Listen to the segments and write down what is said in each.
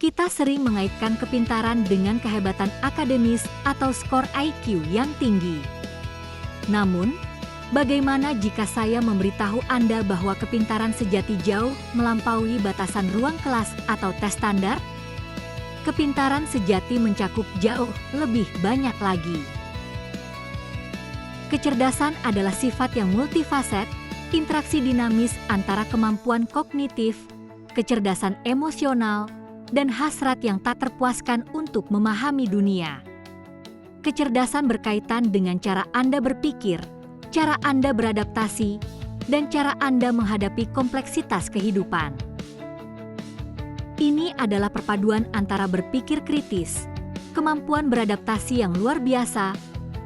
Kita sering mengaitkan kepintaran dengan kehebatan akademis atau skor IQ yang tinggi. Namun, bagaimana jika saya memberitahu Anda bahwa kepintaran sejati jauh melampaui batasan ruang kelas atau tes standar? Kepintaran sejati mencakup jauh lebih banyak lagi. Kecerdasan adalah sifat yang multifaset, interaksi dinamis antara kemampuan kognitif, kecerdasan emosional, dan hasrat yang tak terpuaskan untuk memahami dunia. Kecerdasan berkaitan dengan cara Anda berpikir, cara Anda beradaptasi, dan cara Anda menghadapi kompleksitas kehidupan. Ini adalah perpaduan antara berpikir kritis, kemampuan beradaptasi yang luar biasa,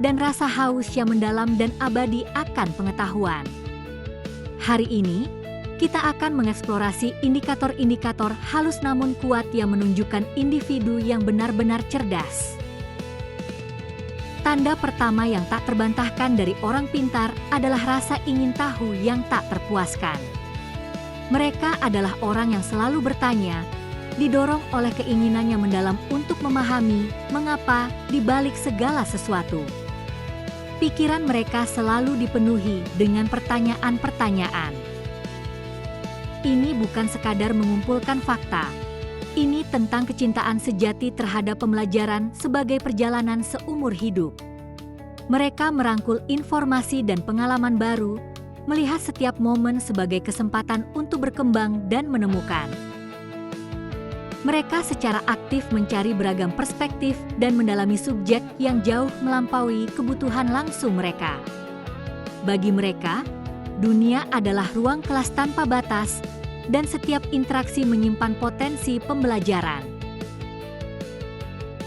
dan rasa haus yang mendalam dan abadi akan pengetahuan. Hari ini, kita akan mengeksplorasi indikator-indikator halus namun kuat yang menunjukkan individu yang benar-benar cerdas. Tanda pertama yang tak terbantahkan dari orang pintar adalah rasa ingin tahu yang tak terpuaskan. Mereka adalah orang yang selalu bertanya, didorong oleh keinginan yang mendalam untuk memahami mengapa di balik segala sesuatu. Pikiran mereka selalu dipenuhi dengan pertanyaan-pertanyaan. Ini bukan sekadar mengumpulkan fakta. Ini tentang kecintaan sejati terhadap pembelajaran sebagai perjalanan seumur hidup. Mereka merangkul informasi dan pengalaman baru, melihat setiap momen sebagai kesempatan untuk berkembang dan menemukan. Mereka secara aktif mencari beragam perspektif dan mendalami subjek yang jauh melampaui kebutuhan langsung mereka. Bagi mereka, dunia adalah ruang kelas tanpa batas, dan setiap interaksi menyimpan potensi pembelajaran.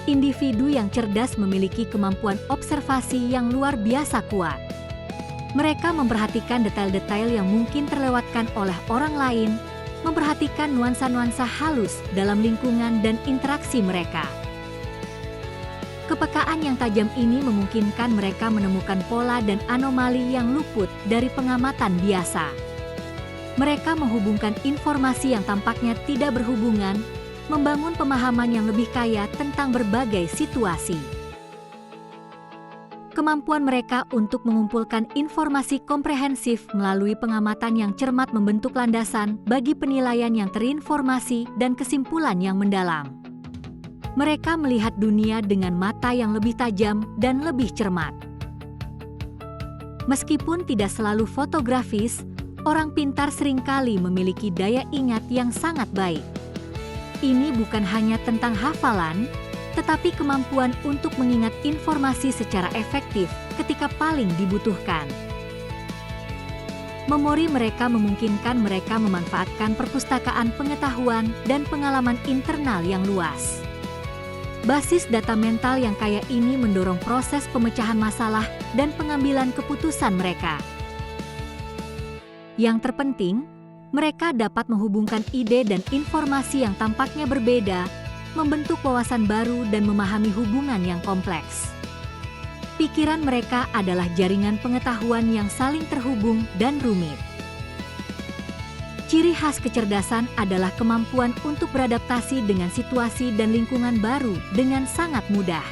Individu yang cerdas memiliki kemampuan observasi yang luar biasa kuat. Mereka memperhatikan detail-detail yang mungkin terlewatkan oleh orang lain, memperhatikan nuansa-nuansa halus dalam lingkungan dan interaksi mereka. Kepekaan yang tajam ini memungkinkan mereka menemukan pola dan anomali yang luput dari pengamatan biasa. Mereka menghubungkan informasi yang tampaknya tidak berhubungan, membangun pemahaman yang lebih kaya tentang berbagai situasi. Kemampuan mereka untuk mengumpulkan informasi komprehensif melalui pengamatan yang cermat membentuk landasan bagi penilaian yang terinformasi dan kesimpulan yang mendalam. Mereka melihat dunia dengan mata yang lebih tajam dan lebih cermat. Meskipun tidak selalu fotografis, orang pintar seringkali memiliki daya ingat yang sangat baik. Ini bukan hanya tentang hafalan, tetapi kemampuan untuk mengingat informasi secara efektif ketika paling dibutuhkan. Memori mereka memungkinkan mereka memanfaatkan perpustakaan pengetahuan dan pengalaman internal yang luas. Basis data mental yang kaya ini mendorong proses pemecahan masalah dan pengambilan keputusan mereka. Yang terpenting, mereka dapat menghubungkan ide dan informasi yang tampaknya berbeda, membentuk wawasan baru dan memahami hubungan yang kompleks. Pikiran mereka adalah jaringan pengetahuan yang saling terhubung dan rumit. Ciri khas kecerdasan adalah kemampuan untuk beradaptasi dengan situasi dan lingkungan baru dengan sangat mudah.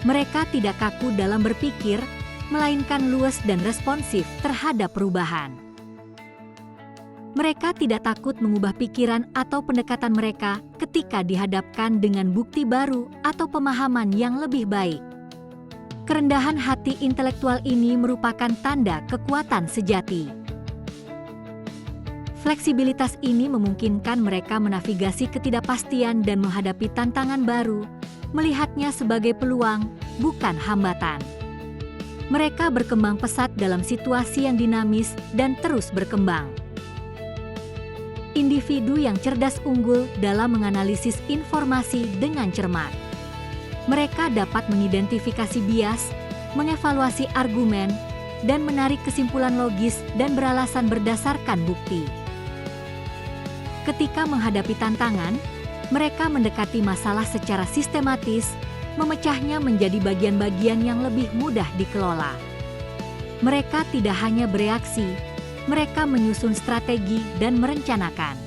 Mereka tidak kaku dalam berpikir, melainkan luas dan responsif terhadap perubahan. Mereka tidak takut mengubah pikiran atau pendekatan mereka ketika dihadapkan dengan bukti baru atau pemahaman yang lebih baik. Kerendahan hati intelektual ini merupakan tanda kekuatan sejati. Fleksibilitas ini memungkinkan mereka menavigasi ketidakpastian dan menghadapi tantangan baru, melihatnya sebagai peluang, bukan hambatan. Mereka berkembang pesat dalam situasi yang dinamis dan terus berkembang. Individu yang cerdas unggul dalam menganalisis informasi dengan cermat. Mereka dapat mengidentifikasi bias, mengevaluasi argumen, dan menarik kesimpulan logis dan beralasan berdasarkan bukti. Ketika menghadapi tantangan, mereka mendekati masalah secara sistematis, memecahnya menjadi bagian-bagian yang lebih mudah dikelola. Mereka tidak hanya bereaksi, mereka menyusun strategi dan merencanakan.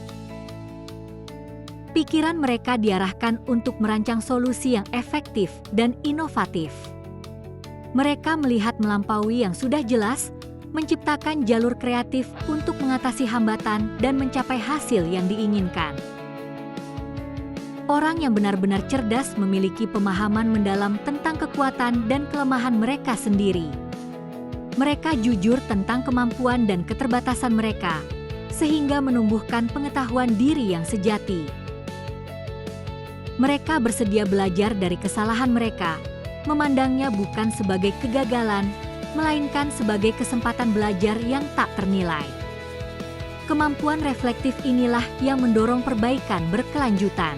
Pikiran mereka diarahkan untuk merancang solusi yang efektif dan inovatif. Mereka melihat melampaui yang sudah jelas, menciptakan jalur kreatif untuk mengatasi hambatan dan mencapai hasil yang diinginkan. Orang yang benar-benar cerdas memiliki pemahaman mendalam tentang kekuatan dan kelemahan mereka sendiri. Mereka jujur tentang kemampuan dan keterbatasan mereka, sehingga menumbuhkan pengetahuan diri yang sejati. Mereka bersedia belajar dari kesalahan mereka, memandangnya bukan sebagai kegagalan, melainkan sebagai kesempatan belajar yang tak ternilai. Kemampuan reflektif inilah yang mendorong perbaikan berkelanjutan.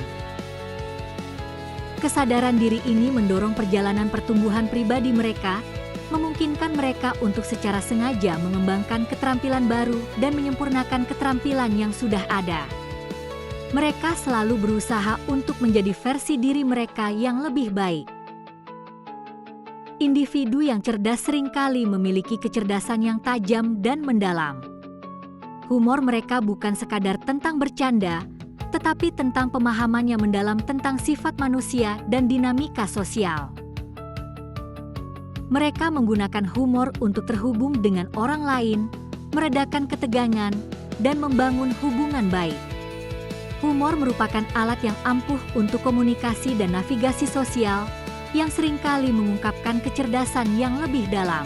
Kesadaran diri ini mendorong perjalanan pertumbuhan pribadi mereka, memungkinkan mereka untuk secara sengaja mengembangkan keterampilan baru dan menyempurnakan keterampilan yang sudah ada. Mereka selalu berusaha untuk menjadi versi diri mereka yang lebih baik. Individu yang cerdas seringkali memiliki kecerdasan yang tajam dan mendalam. Humor mereka bukan sekadar tentang bercanda, tetapi tentang pemahaman yang mendalam tentang sifat manusia dan dinamika sosial. Mereka menggunakan humor untuk terhubung dengan orang lain, meredakan ketegangan, dan membangun hubungan baik. Humor merupakan alat yang ampuh untuk komunikasi dan navigasi sosial yang seringkali mengungkapkan kecerdasan yang lebih dalam.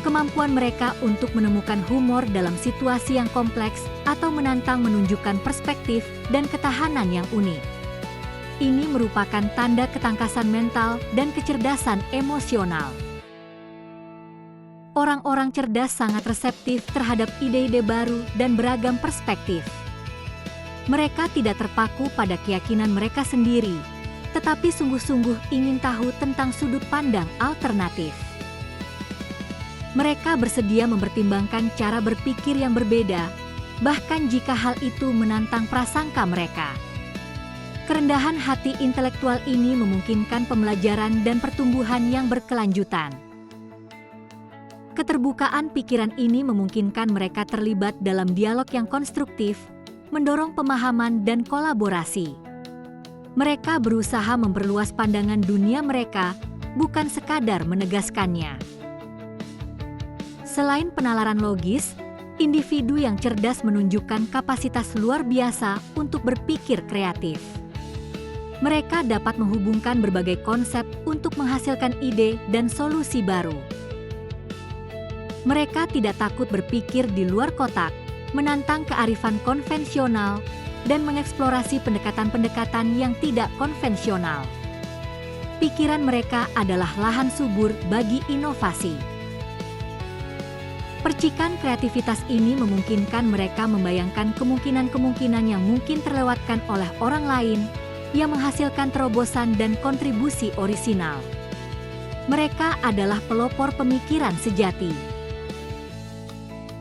Kemampuan mereka untuk menemukan humor dalam situasi yang kompleks atau menantang menunjukkan perspektif dan ketahanan yang unik. Ini merupakan tanda ketangkasan mental dan kecerdasan emosional. Orang-orang cerdas sangat reseptif terhadap ide-ide baru dan beragam perspektif. Mereka tidak terpaku pada keyakinan mereka sendiri, tetapi sungguh-sungguh ingin tahu tentang sudut pandang alternatif. Mereka bersedia mempertimbangkan cara berpikir yang berbeda, bahkan jika hal itu menantang prasangka mereka. Kerendahan hati intelektual ini memungkinkan pembelajaran dan pertumbuhan yang berkelanjutan. Keterbukaan pikiran ini memungkinkan mereka terlibat dalam dialog yang konstruktif, mendorong pemahaman dan kolaborasi. Mereka berusaha memperluas pandangan dunia mereka, bukan sekadar menegaskannya. Selain penalaran logis, individu yang cerdas menunjukkan kapasitas luar biasa untuk berpikir kreatif. Mereka dapat menghubungkan berbagai konsep untuk menghasilkan ide dan solusi baru. Mereka tidak takut berpikir di luar kotak, menantang kearifan konvensional, dan mengeksplorasi pendekatan-pendekatan yang tidak konvensional. Pikiran mereka adalah lahan subur bagi inovasi. Percikan kreativitas ini memungkinkan mereka membayangkan kemungkinan-kemungkinan yang mungkin terlewatkan oleh orang lain, yang menghasilkan terobosan dan kontribusi orisinal. Mereka adalah pelopor pemikiran sejati.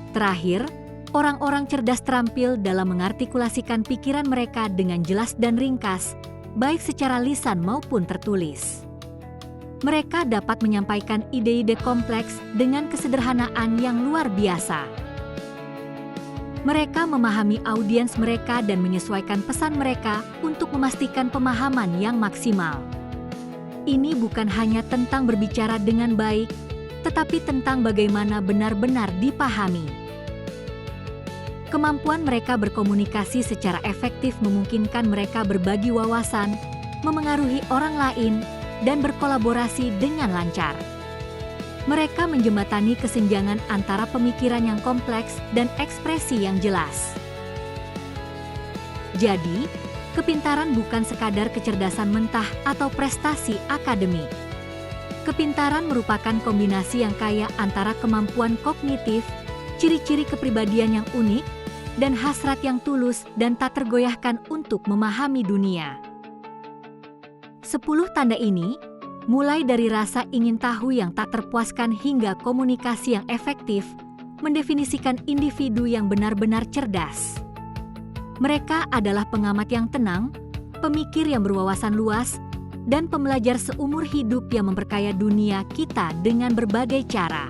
Terakhir, orang-orang cerdas terampil dalam mengartikulasikan pikiran mereka dengan jelas dan ringkas, baik secara lisan maupun tertulis. Mereka dapat menyampaikan ide-ide kompleks dengan kesederhanaan yang luar biasa. Mereka memahami audiens mereka dan menyesuaikan pesan mereka untuk memastikan pemahaman yang maksimal. Ini bukan hanya tentang berbicara dengan baik, tetapi tentang bagaimana benar-benar dipahami. Kemampuan mereka berkomunikasi secara efektif memungkinkan mereka berbagi wawasan, memengaruhi orang lain, dan berkolaborasi dengan lancar. Mereka menjembatani kesenjangan antara pemikiran yang kompleks dan ekspresi yang jelas. Jadi, kepintaran bukan sekadar kecerdasan mentah atau prestasi akademik. Kepintaran merupakan kombinasi yang kaya antara kemampuan kognitif, ciri-ciri kepribadian yang unik, dan hasrat yang tulus dan tak tergoyahkan untuk memahami dunia. 10 tanda ini, mulai dari rasa ingin tahu yang tak terpuaskan hingga komunikasi yang efektif, mendefinisikan individu yang benar-benar cerdas. Mereka adalah pengamat yang tenang, pemikir yang berwawasan luas, dan pembelajar seumur hidup yang memperkaya dunia kita dengan berbagai cara.